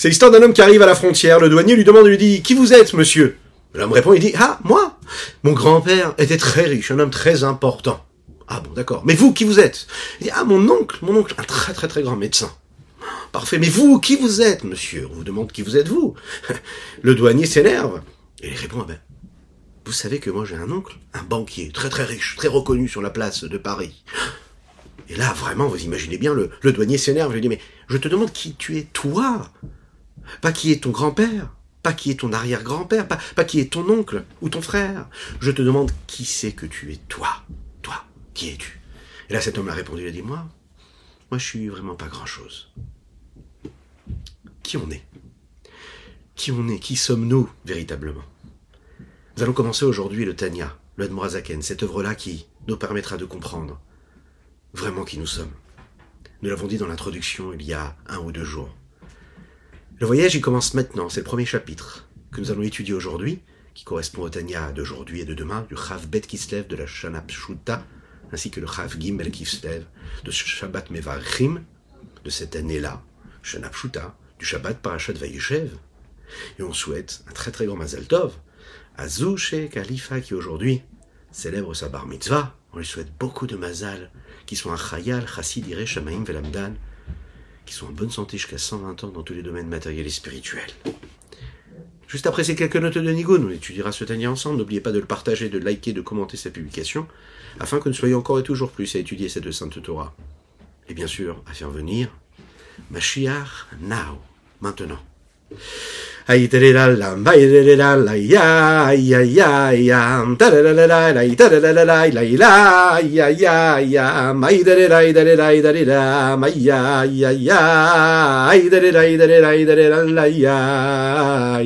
C'est l'histoire d'un homme qui arrive à la frontière. Le douanier lui demande, lui dit, qui vous êtes, monsieur? L'homme répond, il dit, ah, moi? Mon grand-père était très riche, un homme très important. Ah bon, d'accord. Mais vous, qui vous êtes? Il dit, ah, mon oncle, un très très très grand médecin. Parfait. Mais vous, qui vous êtes, monsieur? On vous demande qui vous êtes, vous? Le douanier s'énerve. Et il répond, ah ben, vous savez que moi j'ai un oncle, un banquier, très très riche, très reconnu sur la place de Paris. Et là, vraiment, vous imaginez bien, le douanier s'énerve. Je lui dis, mais je te demande qui tu es, toi? Pas qui est ton grand-père, pas qui est ton arrière-grand-père, pas qui est ton oncle ou ton frère. Je te demande qui c'est que tu es, toi. Toi, qui es-tu? Et là, cet homme a répondu, il a dit, moi, je suis vraiment pas grand-chose. Qui on est? Qui on est? Qui sommes-nous, véritablement? Nous allons commencer aujourd'hui le Tanya, le Admor HaZaken, cette œuvre-là qui nous permettra de comprendre vraiment qui nous sommes. Nous l'avons dit dans l'introduction il y a 1 ou 2 jours. Le voyage, il commence maintenant, c'est le premier chapitre que nous allons étudier aujourd'hui, qui correspond au Tanya d'aujourd'hui et de demain, du Chav Bet Kislev de la Shana Pshuta, ainsi que le Chav Gimel Kislev de Shabbat Mevarchim, de cette année-là, Shana Pshuta, du Shabbat Parashat Vayeshev. Et on souhaite un très très grand Mazal Tov à Zouché Khalifa qui aujourd'hui célèbre sa bar mitzvah. On lui souhaite beaucoup de Mazal, qui sont un Chayal, Chassid, Iré, Shamaim, Velamdan, qui sont en bonne santé jusqu'à 120 ans dans tous les domaines matériels et spirituels. Juste après ces quelques notes de Nigun, on étudiera ce Tanya ensemble. N'oubliez pas de le partager, de liker, de commenter sa publication, afin que nous soyons encore et toujours plus à étudier cette Sainte Torah. Et bien sûr, à faire venir Mashiach now, maintenant. Ay tererala, bayrerala, ya ya ya ya, tarerala, la tarerala, la ya ya ya, mayrerala, darerala, maya ya ya, ay dererala, la ya.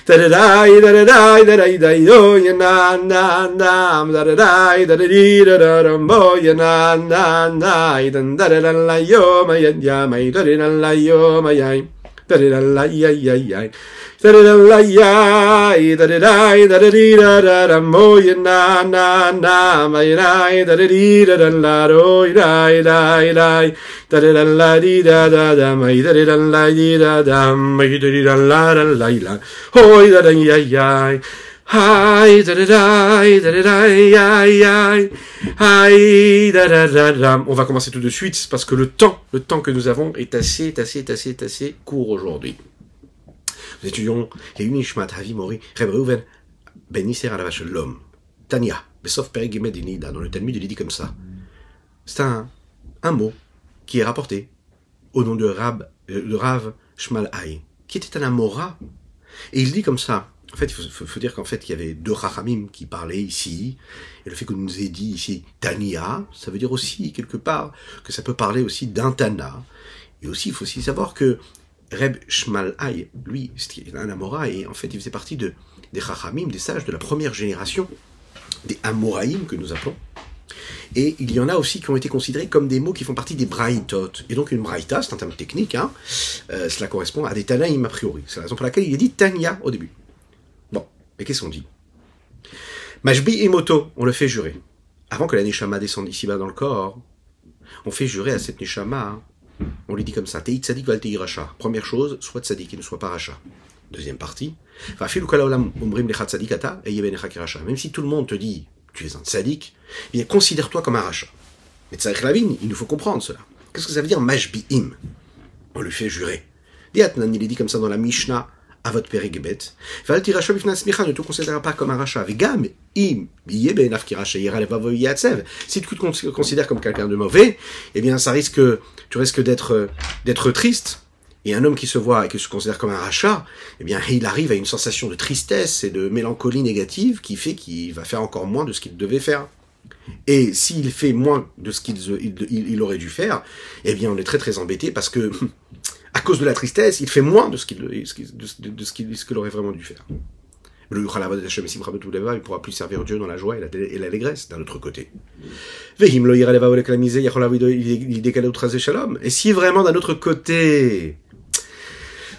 Tararai tararai tararai dayo yana na na tararai tararai mo yana na na idan tarala yo mayan ya may tarala yo mayay tarala ya ya ya tarala ya tararai tararai mo yana na na mayay tararai ro rai rai rai tarala di da da da may tarala di da da may tarala la la Hoi da da ya ya, hi da da da da ya ya, hi da da da da. On va commencer tout de suite parce que le temps que nous avons est assez court aujourd'hui. Nous étudions les Unishmat Havi Mori Reb Reuven Ben Isser Alav Shalom Tanya Besof Perek Gimel Nida. Dans le Talmud il est dit comme ça. C'est un mot qui est rapporté au nom de Rav Shmal Hay, qui était un Amora. Et il dit comme ça, en fait, il faut dire qu'en fait, il y avait 2 Chachamim qui parlaient ici, et le fait qu'on nous ait dit ici Tania, ça veut dire aussi, quelque part, que ça peut parler aussi d'un Tana. Et aussi, il faut aussi savoir que Reb Shmal Hay, lui, c'était un Amora, et en fait, il faisait partie des Chachamim, des sages de la première génération, des Amoraïm que nous appelons. Et il y en a aussi qui ont été considérés comme des mots qui font partie des braïtot. Et donc une braïta, c'est un terme technique, hein, cela correspond à des tanaïm a priori. C'est la raison pour laquelle il est dit Tanya au début. Bon, mais qu'est-ce qu'on dit? Mashbi et moto, on le fait jurer. Avant que la neshama descende ici-bas dans le corps, on fait jurer à cette neshama, hein, on lui dit comme ça, Tei tzadik val tei racha. Première chose, soit tzadik et ne soit pas racha. Deuxième partie, même si tout le monde te dit tu es un tzaddik, eh bien considère-toi comme un rachat. Mais tzaddik lavin, il nous faut comprendre cela. Qu'est-ce que ça veut dire mashbi'im? On lui fait jurer. Diatnan, il est dit comme ça dans la Mishnah, Avot Peregebet. Valti racha bifna smicha, ne te considère pas comme un rachat. Vegam, im, yebe nafki racha, yera levavo yatsev. Si tu te considères comme quelqu'un de mauvais, eh bien tu risques d'être triste. Et un homme qui se voit et qui se considère comme un rachat, eh bien, il arrive à une sensation de tristesse et de mélancolie négative qui fait qu'il va faire encore moins de ce qu'il devait faire. Et s'il fait moins de ce qu'il aurait dû faire, eh bien, on est très très embêté parce que, à cause de la tristesse, il fait moins de ce qu'il aurait vraiment dû faire. Il ne pourra plus servir Dieu dans la joie et l'allégresse, d'un autre côté. Et si vraiment, d'un autre côté,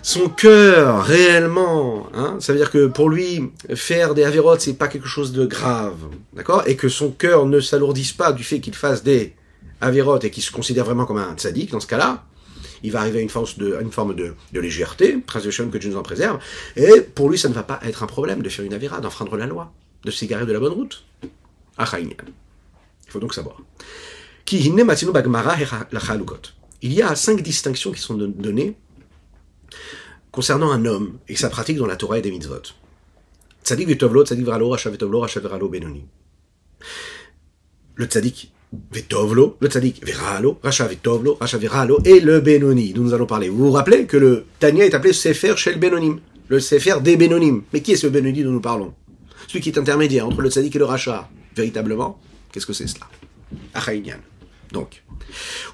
son cœur, réellement, hein, ça veut dire que pour lui, faire des avérotes, c'est pas quelque chose de grave, d'accord? Et que son cœur ne s'alourdisse pas du fait qu'il fasse des avérotes et qu'il se considère vraiment comme un tzaddik, dans ce cas-là, il va arriver à une forme de légèreté, que Dieu nous en préserve, et pour lui, ça ne va pas être un problème de faire une avéra, d'enfreindre la loi, de s'égarer de la bonne route. Il faut donc savoir. Il y a 5 distinctions qui sont données concernant un homme et sa pratique dans la Torah et des mitzvot. Tzadik vetovlo, tzadik veralo, rasha vetovlo, rasha veralo benoni. Le tzadik vetovlo, le tzadik veralo, rasha vetovlo, rasha veralo et le benoni dont nous allons parler. Vous vous rappelez que le Tanya est appelé Sefer Shel Benonim, le Sefer des Benonim. Mais qui est ce benoni dont nous parlons? Celui qui est intermédiaire entre le tzadik et le rasha. Véritablement, qu'est-ce que c'est cela? Achaïnian. Donc,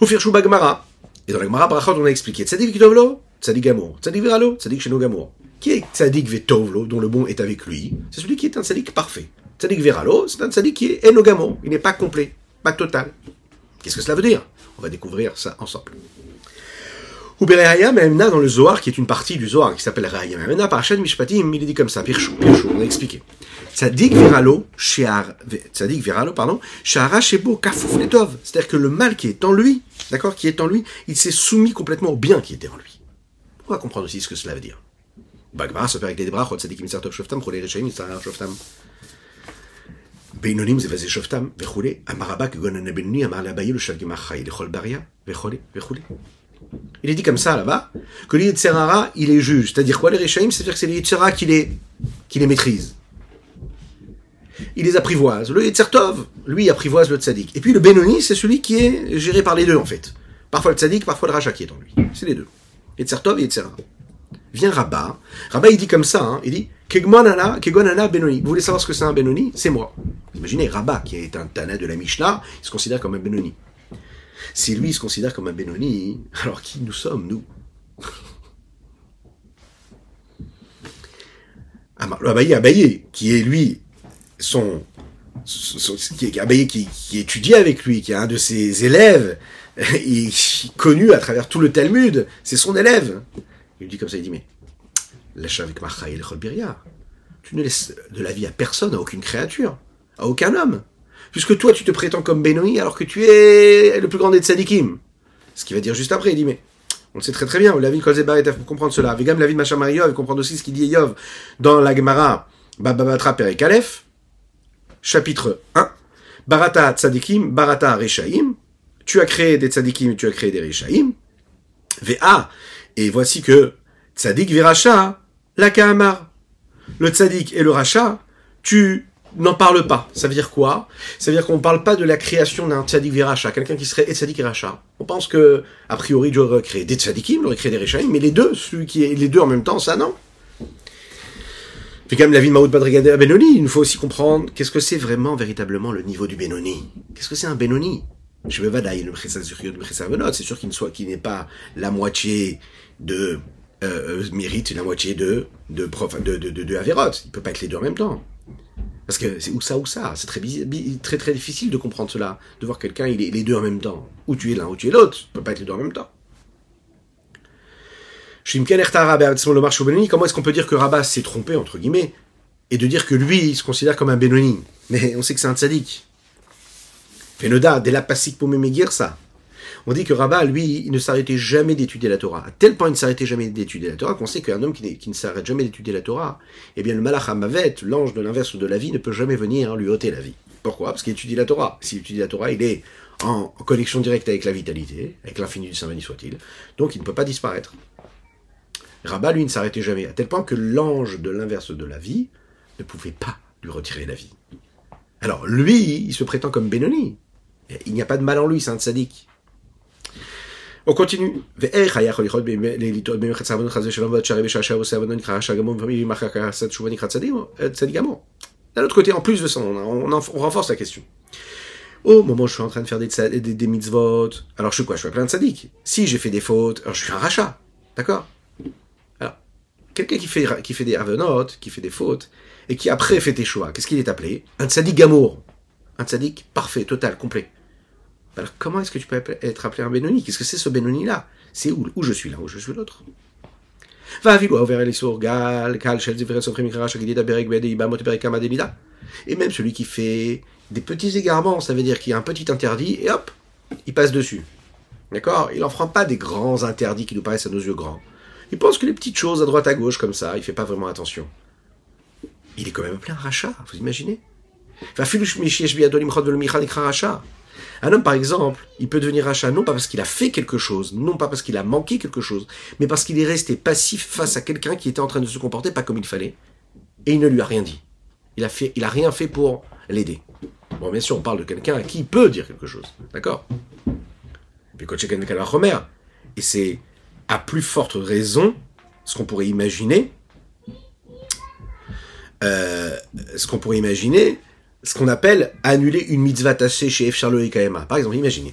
Ufirchou Bagmara. Et dans la Gemara Brachot, on a expliqué Tzadik vetovlo, tzadik gamour, tzadik veralo, tzadik sheno gamour. Qui est tzadik vetovlo, dont le bon est avec lui? C'est celui qui est un tzadik parfait. Tzadik veralo, c'est un tzadik qui est enogamo, il n'est pas complet, pas total. Qu'est-ce que cela veut dire? On va découvrir ça ensemble. Ou Berehaya Memna dans le Zohar, qui est une partie du Zohar qui s'appelle Rehaya Memna, par Hachem Mishpatim, il est dit comme ça, Pirchou, on a expliqué. Tzadik veralo, pardon, Shahara Shebo Kafouf Letov, c'est-à-dire que le mal qui est en lui, d'accord, qui est en lui, il s'est soumis complètement au bien qui était en lui. On va comprendre aussi ce que cela veut dire. Bagmara se fait avec les brachot, Tzadik Mitzartov Shoftam, Cholé Rechaim, Mitzartov Shoftam. Beinonim Zevazé Shoftam, Vechule, Amarabak, Gonan Benuni, Amar Labaye, le Shavgimachai, le Chol Baria, Vechole, Vechule. Il est dit comme ça là-bas, que le Yetzerara, il est juge. C'est-à-dire quoi, les Rechaim? C'est-à-dire que c'est le Yetzerara qui les maîtrise. Il les apprivoise. Le Yetzertov, lui, apprivoise le Tzadik. Et puis le Benoni, c'est celui qui est géré par les deux, en fait. Parfois le Tzadik, parfois le Racha qui est en lui. C'est les deux. Yetzertov et Yetzerara. Vient Rabat. Rabat, il dit comme ça, hein, il dit Kegonana Benoni. Vous voulez savoir ce que c'est un Benoni? C'est moi. Imaginez Rabat, qui est un Tana de la Mishnah, il se considère comme un Benoni. Si lui il se considère comme un Benoni, alors qui nous sommes, nous? Abaye, qui est lui, Abaye qui étudie avec lui, qui est un de ses élèves, connu à travers tout le Talmud, c'est son élève. Il lui dit comme ça, il dit, mais lâche avec Machaï le Cholbiria, tu ne laisses de la vie à personne, à aucune créature, à aucun homme. Puisque toi, tu te prétends comme Benoni, alors que tu es le plus grand des tzadikim. Ce qu'il va dire juste après, il dit, mais on le sait très très bien, la vie de Kolzeba est pour comprendre cela. Vegam la vie de Macham Yov, et comprendre aussi ce qu'il dit Yov dans la Gemara, Bababatra Perek Aleph, chapitre 1, Barata tzadikim, Barata Rechaim, tu as créé des tzadikim, tu as créé des Rechaim, VA, et voici que tzadik viracha, la Kahamar. Le tzadik et le racha, tu n'en parles pas. Ça veut dire quoi? Ça veut dire qu'on ne parle pas de la création d'un tzadik viracha, quelqu'un qui serait et tzadik et racha. On pense que, a priori, Dieu aurait créé des tzadikim, il aurait créé des rechaim, mais les deux en même temps, ça non. Puis quand même la vie de Maoud Badregade Benoni, il nous faut aussi comprendre qu'est-ce que c'est vraiment, véritablement, le niveau du Benoni. Qu'est-ce que c'est un Benoni? Je veux pas d'ailleurs c'est sûr qu'il n'est pas la moitié de mérite et la moitié de Averot. Il peut pas être les deux en même temps. Parce que c'est ou ça. C'est très très difficile de comprendre cela, de voir quelqu'un il est les deux en même temps. Ou tu es l'un ou tu es l'autre. Tu peux pas être les deux en même temps. Comment est-ce qu'on peut dire que Rabat s'est trompé entre guillemets et de dire que lui il se considère comme un Benoni? Mais on sait que c'est un tzaddik. Fenoda, dès la passik pour m'émigir ça. On dit que Rabat, lui, il ne s'arrêtait jamais d'étudier la Torah. À tel point il ne s'arrêtait jamais d'étudier la Torah qu'on sait qu'un homme qui ne s'arrête jamais d'étudier la Torah, eh bien le Malach HaMavet, l'ange de l'inverse de la vie, ne peut jamais venir lui ôter la vie. Pourquoi? Parce qu'il étudie la Torah. S'il étudie la Torah, il est en connexion directe avec la vitalité, avec l'infini du Saint béni soit-il. Donc il ne peut pas disparaître. Rabat, lui, ne s'arrêtait jamais. À tel point que l'ange de l'inverse de la vie ne pouvait pas lui retirer la vie. Alors lui, il se prétend comme Benoni. Il n'y a pas de mal en lui, c'est un tzaddik. On continue. D'un autre côté, en plus de ça, on renforce la question. Au moment où je suis en train de faire des mitzvot, alors je suis quoi? Je suis plein de tzaddik. Si j'ai fait des fautes, alors je suis un rachat. D'accord? Alors, quelqu'un qui fait des avenot, qui fait des fautes, et qui après fait tes choix, qu'est-ce qu'il est appelé? Un tzaddik gamour. Un tzaddik parfait, total, complet. Alors comment est-ce que tu peux être appelé un Benoni? Qu'est-ce que c'est ce Benoni-là? C'est où je suis l'un, où je suis l'autre. Et même celui qui fait des petits égarements, ça veut dire qu'il y a un petit interdit, et hop, il passe dessus. D'accord? Il n'enfreint pas des grands interdits qui nous paraissent à nos yeux grands. Il pense que les petites choses à droite à gauche comme ça, il fait pas vraiment attention. Il est quand même appelé un rachat, vous imaginez? Un homme, par exemple, il peut devenir rachat non pas parce qu'il a fait quelque chose, non pas parce qu'il a manqué quelque chose, mais parce qu'il est resté passif face à quelqu'un qui était en train de se comporter pas comme il fallait, et il ne lui a rien dit. Il a rien fait pour l'aider. Bon, bien sûr, on parle de quelqu'un à qui il peut dire quelque chose, d'accord? Et c'est à plus forte raison ce qu'on pourrait imaginer, ce qu'on appelle annuler une mitzvah tachée chez F. Charlot et KMA. Par exemple, imaginez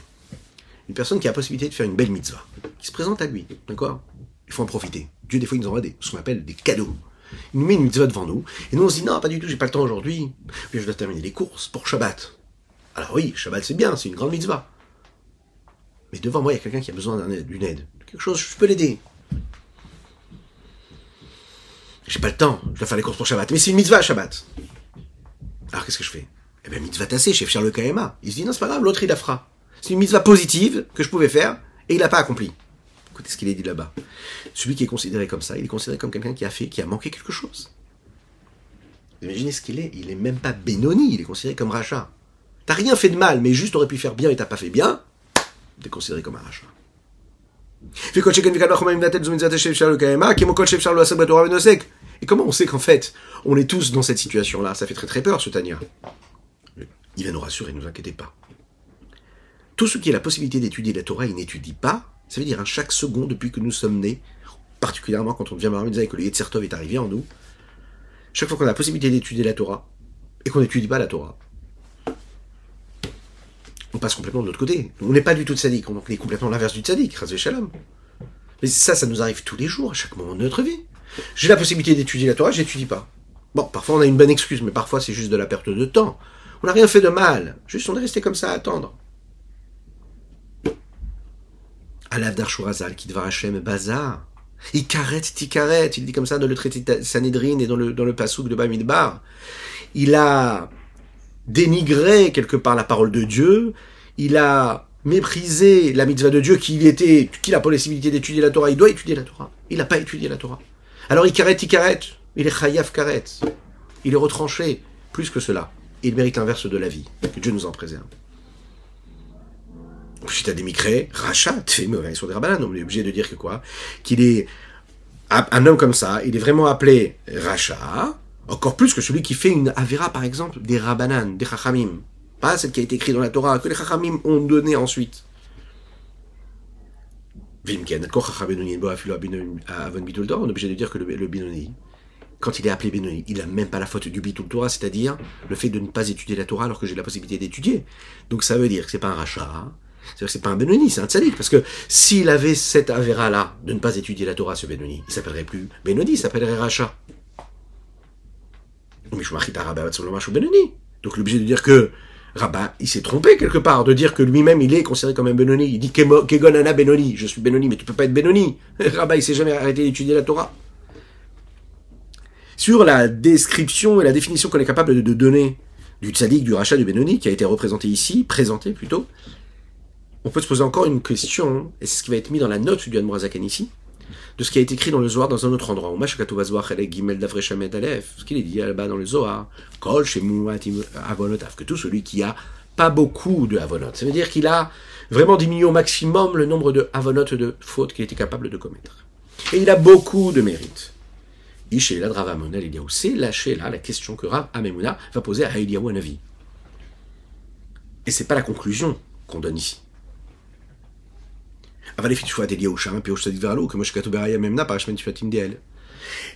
une personne qui a la possibilité de faire une belle mitzvah, qui se présente à lui, d'accord? Il faut en profiter. Dieu, des fois, il nous envoie ce qu'on appelle des cadeaux. Il nous met une mitzvah devant nous, et nous on se dit non, pas du tout, j'ai pas le temps aujourd'hui, je dois terminer les courses pour Shabbat. Alors oui, Shabbat c'est bien, c'est une grande mitzvah. Mais devant moi, il y a quelqu'un qui a besoin d'une aide, quelque chose, je peux l'aider. J'ai pas le temps, je dois faire les courses pour Shabbat, mais c'est une mitzvah Shabbat. Alors qu'est-ce que je fais? Eh bien, mitzvah tassée, chef Charles KMA. Il se dit non, c'est pas grave, l'autre il la fera. C'est une mitzvah positive que je pouvais faire, et il l'a pas accompli. Écoutez ce qu'il est dit là-bas. Celui qui est considéré comme ça, il est considéré comme quelqu'un qui a manqué quelque chose. Vous imaginez ce qu'il est? Il est même pas Benoni, il est considéré comme rachat. T'as rien fait de mal, mais juste t'aurais pu faire bien et t'as pas fait bien, t'es considéré comme un rachat. Et comment on sait qu'en fait, on est tous dans cette situation-là? Ça fait très très peur, ce Tania. Il va nous rassurer, ne vous inquiétez pas. Tout ce qui a la possibilité d'étudier la Torah, il n'étudie pas. Ça veut dire, chaque seconde depuis que nous sommes nés, particulièrement quand on devient Bar Mitzvah et que le Yetzer Tov est arrivé en nous, chaque fois qu'on a la possibilité d'étudier la Torah, et qu'on n'étudie pas la Torah, on passe complètement de l'autre côté. On n'est pas du tout tzaddik, on est complètement l'inverse du tzaddik, Chas v'Shalom. Mais ça nous arrive tous les jours, à chaque moment de notre vie. J'ai la possibilité d'étudier la Torah, je n'étudie pas. Bon, parfois on a une bonne excuse, mais parfois c'est juste de la perte de temps. On n'a rien fait de mal, juste on est resté comme ça à attendre. Alav Darshurazal, qui devra Hashem Bazar. Ikaret Tikaret, il dit comme ça dans le traité Sanhedrin et dans le pasouk de Bamidbar. Il a dénigré quelque part la parole de Dieu, il a méprisé la mitzvah de Dieu qu'il a pas la possibilité d'étudier la Torah, il doit étudier la Torah. Il n'a pas étudié la Torah. Alors Ikaret Tikaret, il est Chayav Karet, il est retranché, plus que cela. Il mérite l'inverse de la vie, que Dieu nous en préserve. Si t'as des mikrés, rachat, fait mauvais sur des rabbanan, on est obligé de dire que quoi? Qu'il est un homme comme ça, il est vraiment appelé rachat, encore plus que celui qui fait une avéra, par exemple, des rabbanan, des chachamim. Pas celle qui a été écrite dans la Torah, que les chachamim ont donné ensuite. On est obligé de dire que le Binoni, quand il est appelé Benoni, il n'a même pas la faute du Bitul Torah, c'est-à-dire le fait de ne pas étudier la Torah alors que j'ai la possibilité d'étudier. Donc ça veut dire que c'est pas un rachat, c'est-à-dire que c'est pas un Benoni, c'est un tzaddik, parce que s'il avait cette avéra-là de ne pas étudier la Torah, ce Benoni, il s'appellerait plus Benoni, il s'appellerait rachat. Donc l'objet de dire que Rabat, il s'est trompé quelque part, de dire que lui-même il est considéré comme un Benoni. Il dit Kegon Ana Benoni, je suis Benoni, mais tu peux pas être Benoni. Rabat, il s'est jamais arrêté d'étudier la Torah. Sur la description et la définition qu'on est capable de donner du tzaddik, du rachat, du Benoni, qui a été représenté ici, présenté plutôt, on peut se poser encore une question, et c'est ce qui va être mis dans la note du Admorazaken ici, de ce qui a été écrit dans le Zohar dans un autre endroit. Ce qu'il est dit là-bas dans le Zohar, que tout celui qui a pas beaucoup de avonot, ça veut dire qu'il a vraiment diminué au maximum le nombre de avonot, de fautes qu'il était capable de commettre. Et il a beaucoup de mérites. Ishéla Dravamonel Eliyahu, c'est la question que Rav Amemuna va poser à Eliyahu Hanavi. Et c'est pas la conclusion qu'on donne ici.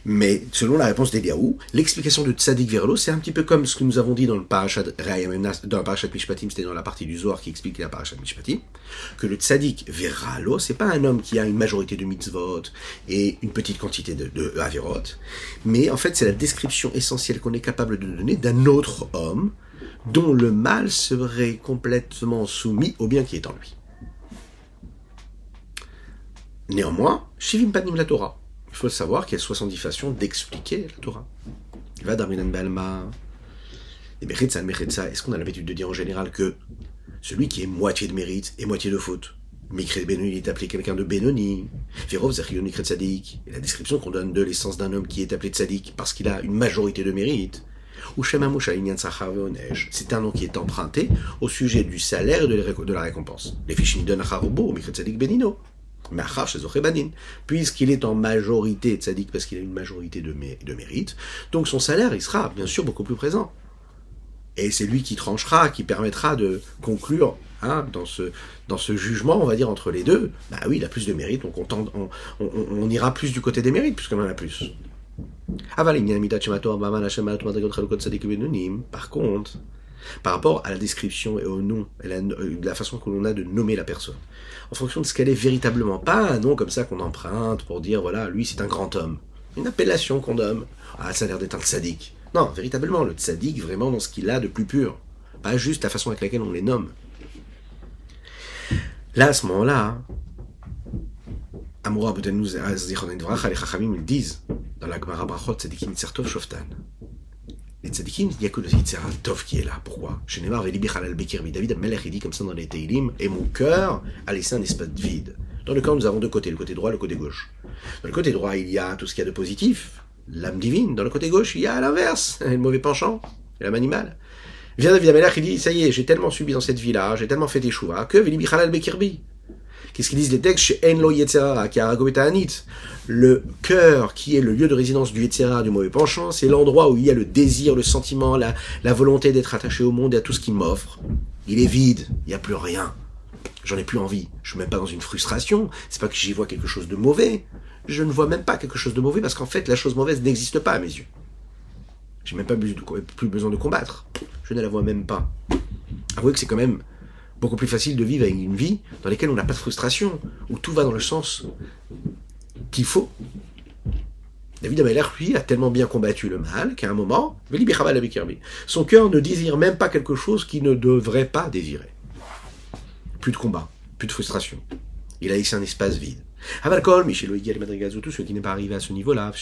Mais selon la réponse d'Eliyahu, l'explication de Tzadik Verlo, c'est un petit peu comme ce que nous avons dit dans le Parashat Re'aya Memna, dans la Parashat Mishpatim, c'était dans la partie du Zohar qui explique la Parashat Mishpatim, que le Tzadik Verlo, c'est pas un homme qui a une majorité de mitzvot et une petite quantité de averot, mais en fait c'est la description essentielle qu'on est capable de donner d'un autre homme dont le mal serait complètement soumis au bien qui est en lui. Néanmoins, Shivim Panim la Torah. Il faut savoir qu'il y a 70 façons d'expliquer la Torah. Il va d'Arminan Balma. Et Mechetza, est-ce qu'on a l'habitude de dire en général que celui qui est moitié de mérite et moitié de faute, Mikre Benoni, il est appelé quelqu'un de Benoni. Verov Zerion Mikre Tzadik. Et la description qu'on donne de l'essence d'un homme qui est appelé Tzadik parce qu'il a une majorité de mérite. Ou Shema Moshe Inyan Sachar Veonej. C'est un nom qui est emprunté au sujet du salaire et de la récompense. Les Fichini donne Acharobo, Mikre Tzadik Benino. Machar chez Zochebanin. Puisqu'il est en majorité Tzadik parce qu'il a une majorité de mérite, donc son salaire, il sera bien sûr beaucoup plus présent. Et c'est lui qui tranchera, qui permettra de conclure dans ce jugement, on va dire, entre les deux. Bah oui, il a plus de mérite, donc on ira plus du côté des mérites, puisqu'on en a plus. Par contre, par rapport à la description et au nom, et la façon que l'on a de nommer la personne, en fonction de ce qu'elle est véritablement, pas un nom comme ça qu'on emprunte pour dire, voilà, lui c'est un grand homme. Une appellation qu'on nomme. Ah, ça a l'air d'être un tzaddik. Non, véritablement, le tzaddik, vraiment dans ce qu'il a de plus pur. Pas juste la façon avec laquelle on les nomme. Là, à ce moment-là, Amoura Botenou Zichronen Dvarach, les Chachamim, ils disent, dans la Gemara Brachot, tzaddikim tzertov shoftan. Les tzaddikim, il n'y a que le Yitzhara Tov qui est là. Pourquoi? Chez Neymar, Veli Bichalal Bekirbi, David Melech, il dit comme ça dans les Teilim, et mon cœur a laissé un espace vide. Dans le cœur, nous avons deux côtés, le côté droit et le côté gauche. Dans le côté droit, il y a tout ce qu'il y a de positif, l'âme divine. Dans le côté gauche, il y a l'inverse, le mauvais penchant, l'âme animale. Vient David Amelach, il dit, ça y est, j'ai tellement subi dans cette vie-là, j'ai tellement fait des chouvas, que Veli Bichalal Bekirbi. Qu'est-ce qu'ils disent les textes chez En Lo Yetzerara, qui a Ragobeta Anit? Le cœur, qui est le lieu de résidence du Yetzerara, du mauvais penchant, c'est l'endroit où il y a le désir, le sentiment, la volonté d'être attaché au monde et à tout ce qu'il m'offre. Il est vide, il n'y a plus rien. J'en ai plus envie. Je suis même pas dans une frustration. C'est pas que j'y vois quelque chose de mauvais. Je ne vois même pas quelque chose de mauvais parce qu'en fait, la chose mauvaise n'existe pas à mes yeux. J'ai même pas plus besoin de combattre. Je ne la vois même pas. Avouez que c'est quand même beaucoup plus facile de vivre avec une vie dans laquelle on n'a pas de frustration, où tout va dans le sens qu'il faut. David Amelach, lui, a tellement bien combattu le mal qu'à un moment, son cœur ne désire même pas quelque chose qu'il ne devrait pas désirer. Plus de combat, plus de frustration. Il a laissé un espace vide. Avalkol, Michel Oïgel, Madrigazou, tout ce qui n'est pas arrivé à ce niveau-là,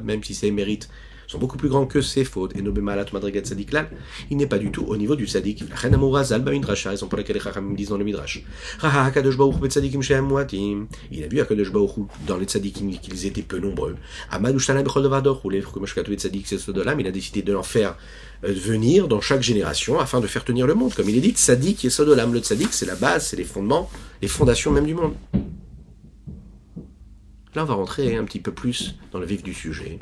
même si ses mérites sont beaucoup plus grands que ses fautes, et Nobemalat Madrigat Sadiklal, il n'est pas du tout au niveau du Sadik. La reine Amoura Zalba Midrasha, raison pour laquelle les Chachamim disent dans le Midrash. Raha Kadosh Baruch Betzadikim Shehem Muatim. Il a vu à Kadosh Baruch dans les Tzadikim qu'ils étaient peu nombreux. Amadou Shtanah Bechol Devador, ou les Frukomashkatou et Tzadik Sesodolam, il a décidé de l'en faire venir dans chaque génération afin de faire tenir le monde. Comme il est dit, Tzadik et Sodolam. Le Tzadik, c'est la base, c'est les fondements, les fondations même du monde. Là, on va rentrer un petit peu plus dans le vif du sujet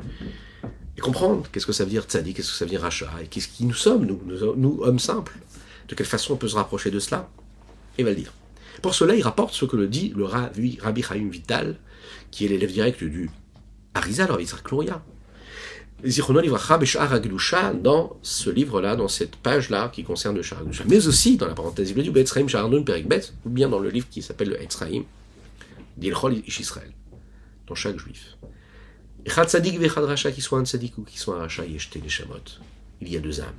et comprendre qu'est-ce que ça veut dire tzaddik, qu'est-ce que ça veut dire rachat, et qu'est-ce qui nous sommes, nous, hommes simples. De quelle façon on peut se rapprocher de cela? Il va le dire. Pour cela, il rapporte ce que le dit le Rabbi Chaim Vital, qui est l'élève direct du Arizal, alors Yitzhak Luria. Zichrono Livracha Beshar Agdusha, dans ce livre-là, dans cette page-là, qui concerne le Shar Agdusha, mais aussi, dans la parenthèse, il le dit, Be'etzraim Sharnun Perek Bet, ou bien dans le livre qui s'appelle le Etzraim, d'Ilchol Ish Israël, dans chaque juif. Echad Tzadik ve'echad Racha, qui soit un Tzadik ou qui soit un Racha, Yeshte les Shamot. Il y a deux âmes.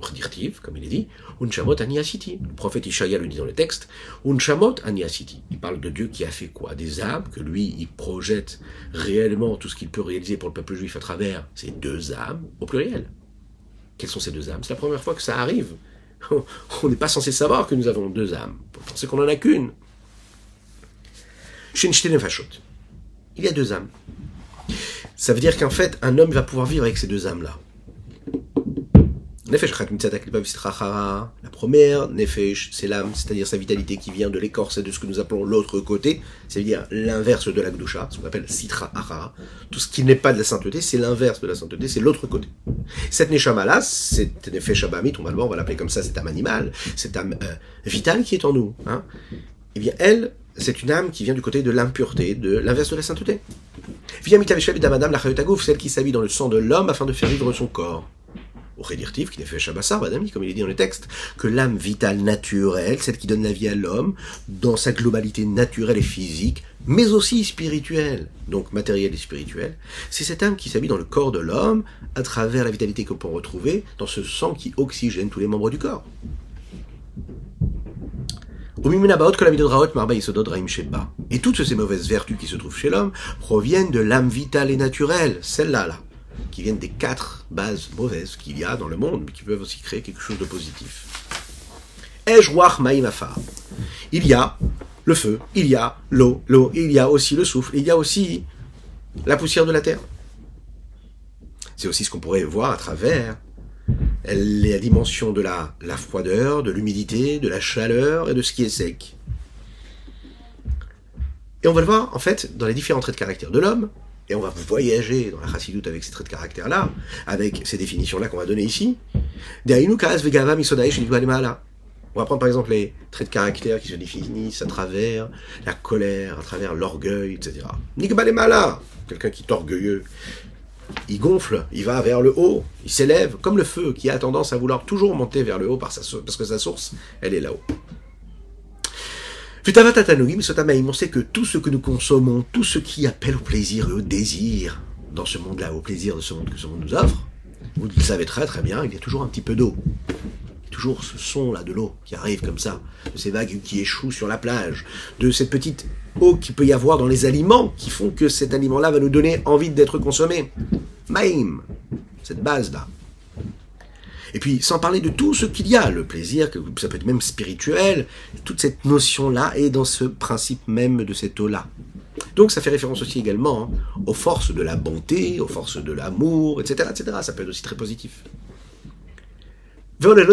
Urdirtiv, comme il est dit, Unshamot Ani Asiti. Le prophète Ishaïa le dit dans le texte, Unshamot Ani Asiti. Il parle de Dieu qui a fait quoi? Des âmes, que lui, il projette réellement tout ce qu'il peut réaliser pour le peuple juif à travers ces deux âmes, au pluriel. Quelles sont ces deux âmes? C'est la première fois que ça arrive. On n'est pas censé savoir que nous avons deux âmes. On pense qu'on n'en a qu'une. Shenshte Nefashot. Il y a deux âmes. Ça veut dire qu'en fait, un homme va pouvoir vivre avec ces deux âmes-là. Nefesh la première, Nefesh, c'est l'âme, c'est-à-dire sa vitalité qui vient de l'écorce et de ce que nous appelons l'autre côté, c'est-à-dire l'inverse de la Gdusha, ce qu'on appelle Sitra Achara. Tout ce qui n'est pas de la sainteté, c'est l'inverse de la sainteté, c'est l'autre côté. Cette Neshama-là, cette Nefesh Abamit, on va l'appeler comme ça, cette âme animale, cette âme vitale qui est en nous. Hein. Eh bien, elle, c'est une âme qui vient du côté de l'impureté, de l'inverse de la sainteté. Celle qui s'habille dans le sang de l'homme afin de faire vivre son corps. Au rédirtif, qui n'est fait Shabassar, Badami, comme il est dit dans le texte, que l'âme vitale naturelle, celle qui donne la vie à l'homme, dans sa globalité naturelle et physique, mais aussi spirituelle, donc matérielle et spirituelle, c'est cette âme qui s'habille dans le corps de l'homme à travers la vitalité qu'on peut retrouver dans ce sang qui oxygène tous les membres du corps. Et toutes ces mauvaises vertus qui se trouvent chez l'homme proviennent de l'âme vitale et naturelle, celle-là, qui viennent des quatre bases mauvaises qu'il y a dans le monde, mais qui peuvent aussi créer quelque chose de positif. Ej ruach ma'im afar. Il y a le feu, il y a l'eau, il y a aussi le souffle, il y a aussi la poussière de la terre. C'est aussi ce qu'on pourrait voir à travers la dimension de la froideur, de l'humidité, de la chaleur et de ce qui est sec. Et on va le voir, en fait, dans les différents traits de caractère de l'homme, et on va voyager dans la chassidoute avec ces traits de caractère-là, avec ces définitions-là qu'on va donner ici. On va prendre par exemple les traits de caractère qui se définissent à travers la colère, à travers l'orgueil, etc. Nikbalemala, quelqu'un qui est orgueilleux, il gonfle, il va vers le haut, il s'élève, comme le feu qui a tendance à vouloir toujours monter vers le haut parce que sa source, elle est là-haut. On sait que tout ce que nous consommons, tout ce qui appelle au plaisir et au désir dans ce monde-là, au plaisir de ce monde que ce monde nous offre, vous le savez très très bien, il y a toujours un petit peu d'eau. Toujours ce son-là de l'eau qui arrive comme ça, de ces vagues qui échouent sur la plage, de cette petite eau qu'il peut y avoir dans les aliments qui font que cet aliment-là va nous donner envie d'être consommé. Maïm, cette base-là. Et puis, sans parler de tout ce qu'il y a, le plaisir, ça peut être même spirituel, toute cette notion-là est dans ce principe même de cette eau-là. Donc ça fait référence aussi également aux forces de la bonté, aux forces de l'amour, etc., etc. Ça peut être aussi très positif. Maintenant,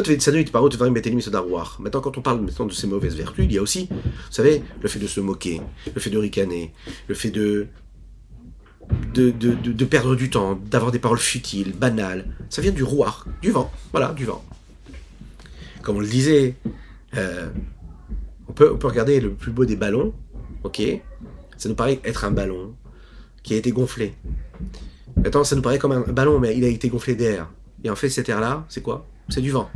quand on parle maintenant de ces mauvaises vertus, il y a aussi, vous savez, le fait de se moquer, le fait de ricaner, le fait de perdre du temps, d'avoir des paroles futiles, banales. Ça vient du rouar, du vent. Voilà, du vent. Comme on le disait, on peut regarder le plus beau des ballons, ok? Ça nous paraît être un ballon qui a été gonflé. Maintenant, ça nous paraît comme un ballon, mais il a été gonflé d'air. Et en fait, cet air-là, c'est quoi? C'est du vent.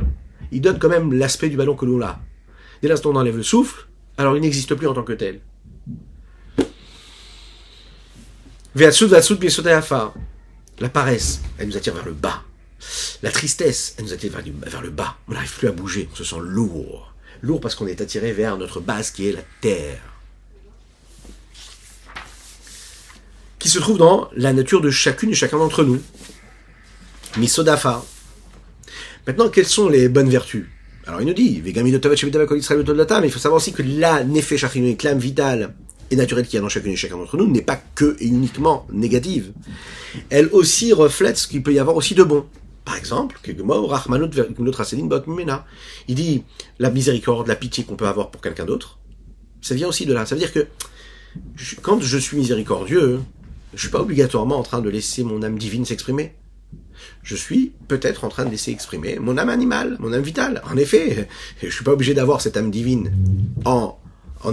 Il donne quand même l'aspect du ballon que l'on a. Dès l'instant où on enlève le souffle, alors il n'existe plus en tant que tel. La paresse, elle nous attire vers le bas. La tristesse, elle nous attire vers le bas. On n'arrive plus à bouger, on se sent lourd. Lourd parce qu'on est attiré vers notre base qui est la terre. Qui se trouve dans la nature de chacune et chacun d'entre nous. Misodafa. Maintenant, quelles sont les bonnes vertus? Alors il nous dit, mais il faut savoir aussi que la nefesh achinoïk, l'âme vitale et naturelle qu'il y a dans chacune et chacun d'entre nous, n'est pas que et uniquement négative. Elle aussi reflète ce qu'il peut y avoir aussi de bon. Par exemple, il dit la miséricorde, la pitié qu'on peut avoir pour quelqu'un d'autre, ça vient aussi de là. Ça veut dire que quand je suis miséricordieux, je suis pas obligatoirement en train de laisser mon âme divine s'exprimer. Je suis peut-être en train de laisser exprimer mon âme animale, mon âme vitale. En effet, je suis pas obligé d'avoir cette âme divine en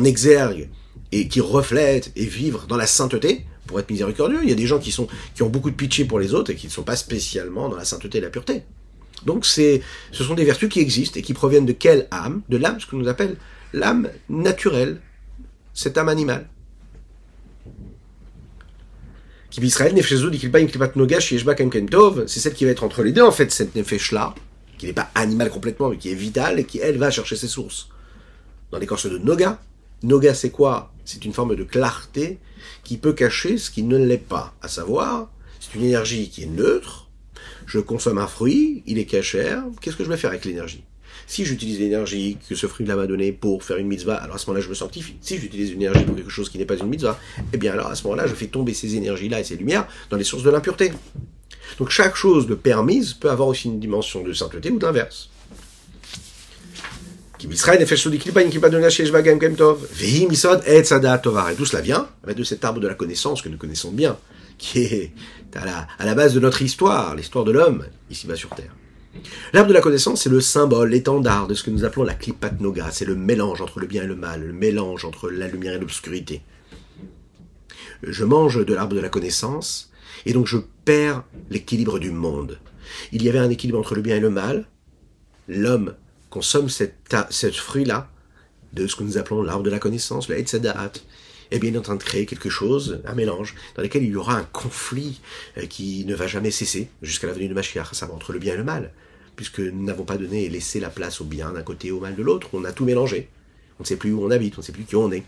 exergue et qui reflète et vivre dans la sainteté pour être miséricordieux. Il y a des gens qui ont beaucoup de pitié pour les autres et qui ne sont pas spécialement dans la sainteté et la pureté. Donc ce sont des vertus qui existent et qui proviennent de quelle âme? De l'âme, ce que nous appelle l'âme naturelle, cette âme animale. C'est celle qui va être entre les deux, en fait, cette nefesh-là, qui n'est pas animale complètement, mais qui est vitale, et qui, elle, va chercher ses sources. Dans l'écorce de Noga, Noga, c'est quoi? C'est une forme de clarté qui peut cacher ce qui ne l'est pas. À savoir, c'est une énergie qui est neutre, je consomme un fruit, il est cachère, qu'est-ce que je vais faire avec l'énergie? Si j'utilise l'énergie que ce fruit-là m'a donnée pour faire une mitzvah, alors à ce moment-là, je me sanctifie. Si j'utilise une énergie pour quelque chose qui n'est pas une mitzvah, eh bien alors à ce moment-là, je fais tomber ces énergies-là et ces lumières dans les sources de l'impureté. Donc chaque chose de permise peut avoir aussi une dimension de sainteté ou d'inverse. Et d'où cela vient? De cet arbre de la connaissance que nous connaissons bien, qui est à la base de notre histoire, l'histoire de l'homme, ici-bas sur Terre. L'arbre de la connaissance, c'est le symbole, l'étendard de ce que nous appelons la klipat noga. C'est le mélange entre le bien et le mal, le mélange entre la lumière et l'obscurité. Je mange de l'arbre de la connaissance, et donc je perds l'équilibre du monde. Il y avait un équilibre entre le bien et le mal. L'homme consomme cette fruit-là, de ce que nous appelons l'arbre de la connaissance, le Etz Da'at. Eh bien, il est en train de créer quelque chose, un mélange, dans lequel il y aura un conflit qui ne va jamais cesser, jusqu'à la venue de Mashiach, à savoir entre le bien et le mal, puisque nous n'avons pas donné et laissé la place au bien d'un côté et au mal de l'autre, on a tout mélangé. On ne sait plus où on habite, on ne sait plus qui on est.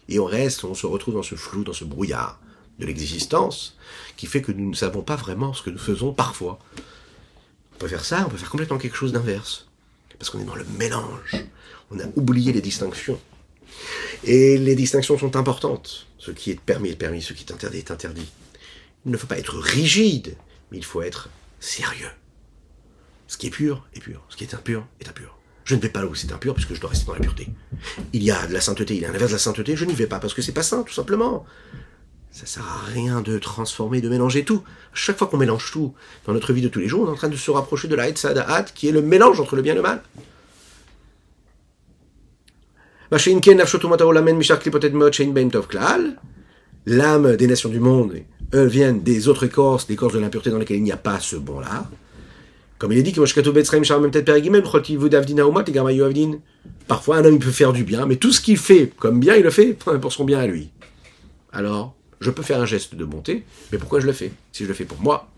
Et on se retrouve dans ce flou, dans ce brouillard de l'existence, qui fait que nous ne savons pas vraiment ce que nous faisons parfois. On peut faire ça, on peut faire complètement quelque chose d'inverse. parce qu'on est dans le mélange. On a oublié les distinctions. Et les distinctions sont importantes. Ce qui est permis est permis, ce qui est interdit est interdit. Il ne faut pas être rigide, mais il faut être sérieux. Ce qui est pur est pur, ce qui est impur est impur. Je ne vais pas là où c'est impur, puisque je dois rester dans la pureté. Il y a de la sainteté, il y a l'inverse de la sainteté, je n'y vais pas, parce que c'est pas saint, tout simplement. Ça sert à rien de transformer, de mélanger tout. Chaque fois qu'on mélange tout dans notre vie de tous les jours, on est en train de se rapprocher de la Hatzad Ha'at, qui est le mélange entre le bien et le mal. L'âme des nations du monde, eux viennent des autres écorces, des écorces de l'impureté dans lesquelles il n'y a pas ce bon-là. Comme il est dit, parfois un homme peut faire du bien, mais tout ce qu'il fait comme bien, il le fait pour son bien à lui. Alors, je peux faire un geste de bonté, mais pourquoi je le fais? Si je le fais pour moi.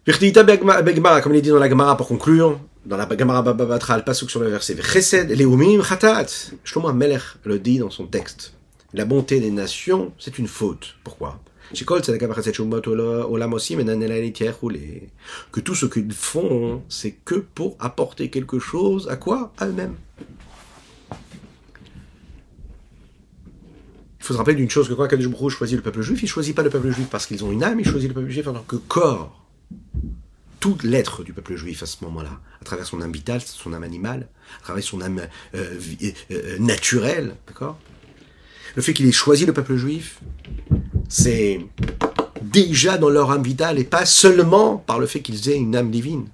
Comme il est dit dans la Gemara pour conclure, dans la Gemara Baba Batra, le pasuk sur le verset Chesed leumim chatat. Shlomo HaMelech le dit dans son texte. La bonté des nations, c'est une faute. Pourquoi? Que tout ce qu'ils font, c'est que pour apporter quelque chose à quoi? À eux-mêmes. Il faut se rappeler d'une chose, que quand Akadosh Baruch Hu choisit le peuple juif, il ne choisit pas le peuple juif parce qu'ils ont une âme, il choisit le peuple juif en tant que corps. Tout l'être du peuple juif à ce moment-là, à travers son âme vitale, son âme animale, à travers son âme naturelle, d'accord? Le fait qu'il ait choisi le peuple juif, c'est déjà dans leur âme vitale et pas seulement par le fait qu'ils aient une âme divine.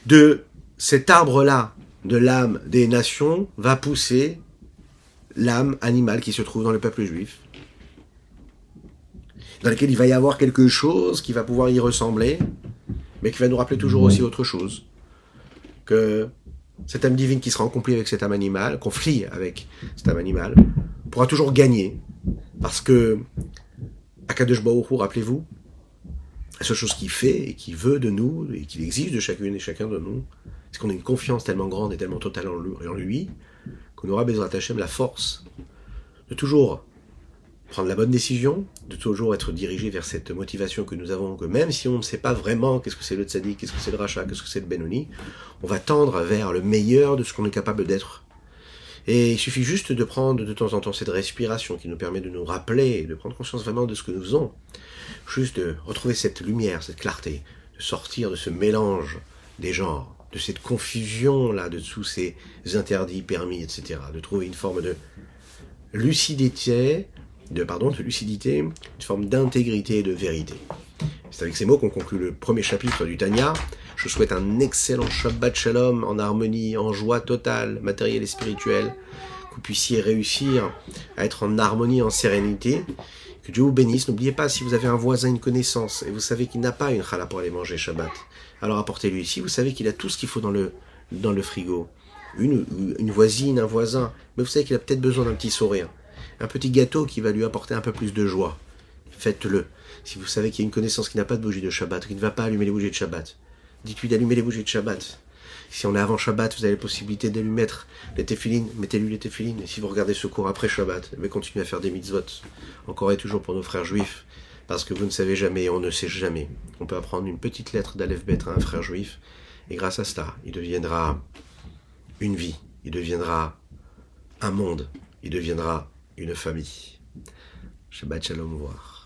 De cet arbre-là, de l'âme des nations, va pousser l'âme animale qui se trouve dans le peuple juif, dans lequel il va y avoir quelque chose qui va pouvoir y ressembler, mais qui va nous rappeler toujours aussi autre chose, que cette âme divine qui sera en conflit avec cette âme animale, conflit avec cette âme animale, pourra toujours gagner, parce que Akadosh Baruch Hu, rappelez-vous, la seule chose qu'il fait et qu'il veut de nous, et qu'il exige de chacune et chacun de nous, c'est qu'on ait une confiance tellement grande et tellement totale en lui, qu'on aura Bezrat Hashem la force de toujours prendre la bonne décision, de toujours être dirigé vers cette motivation que nous avons, que même si on ne sait pas vraiment qu'est-ce que c'est le tzaddik, qu'est-ce que c'est le rachat, qu'est-ce que c'est le benoni, on va tendre vers le meilleur de ce qu'on est capable d'être. Et il suffit juste de prendre de temps en temps cette respiration qui nous permet de nous rappeler, de prendre conscience vraiment de ce que nous faisons. Juste de retrouver cette lumière, cette clarté, de sortir de ce mélange des genres, de cette confusion-là, de tous ces interdits, permis, etc. De trouver une forme de lucidité, une forme d'intégrité et de vérité. C'est avec ces mots qu'on conclut le premier chapitre du Tanya. Je vous souhaite un excellent Shabbat Shalom, en harmonie, en joie totale, matérielle et spirituelle, que vous puissiez réussir à être en harmonie, en sérénité. Que Dieu vous bénisse. N'oubliez pas, si vous avez un voisin, une connaissance, et vous savez qu'il n'a pas une challah pour aller manger Shabbat, alors apportez-lui. Si vous savez qu'il a tout ce qu'il faut dans le frigo, une voisine, un voisin, mais vous savez qu'il a peut-être besoin d'un petit sourire, un petit gâteau qui va lui apporter un peu plus de joie, faites-le. Si vous savez qu'il y a une connaissance qui n'a pas de bougie de Shabbat, qui ne va pas allumer les bougies de Shabbat, dites-lui d'allumer les bougies de Shabbat. Si on est avant Shabbat, vous avez la possibilité de lui mettre les téphilines, mettez-lui les téphilines. Et si vous regardez ce cours après Shabbat, mais continuez à faire des mitzvot, encore et toujours pour nos frères juifs, parce que vous ne savez jamais et on ne sait jamais. On peut apprendre une petite lettre d'Aleph Bet à un frère juif, et grâce à cela, il deviendra une vie, il deviendra un monde, il deviendra une famille. Shabbat Shalom, au revoir.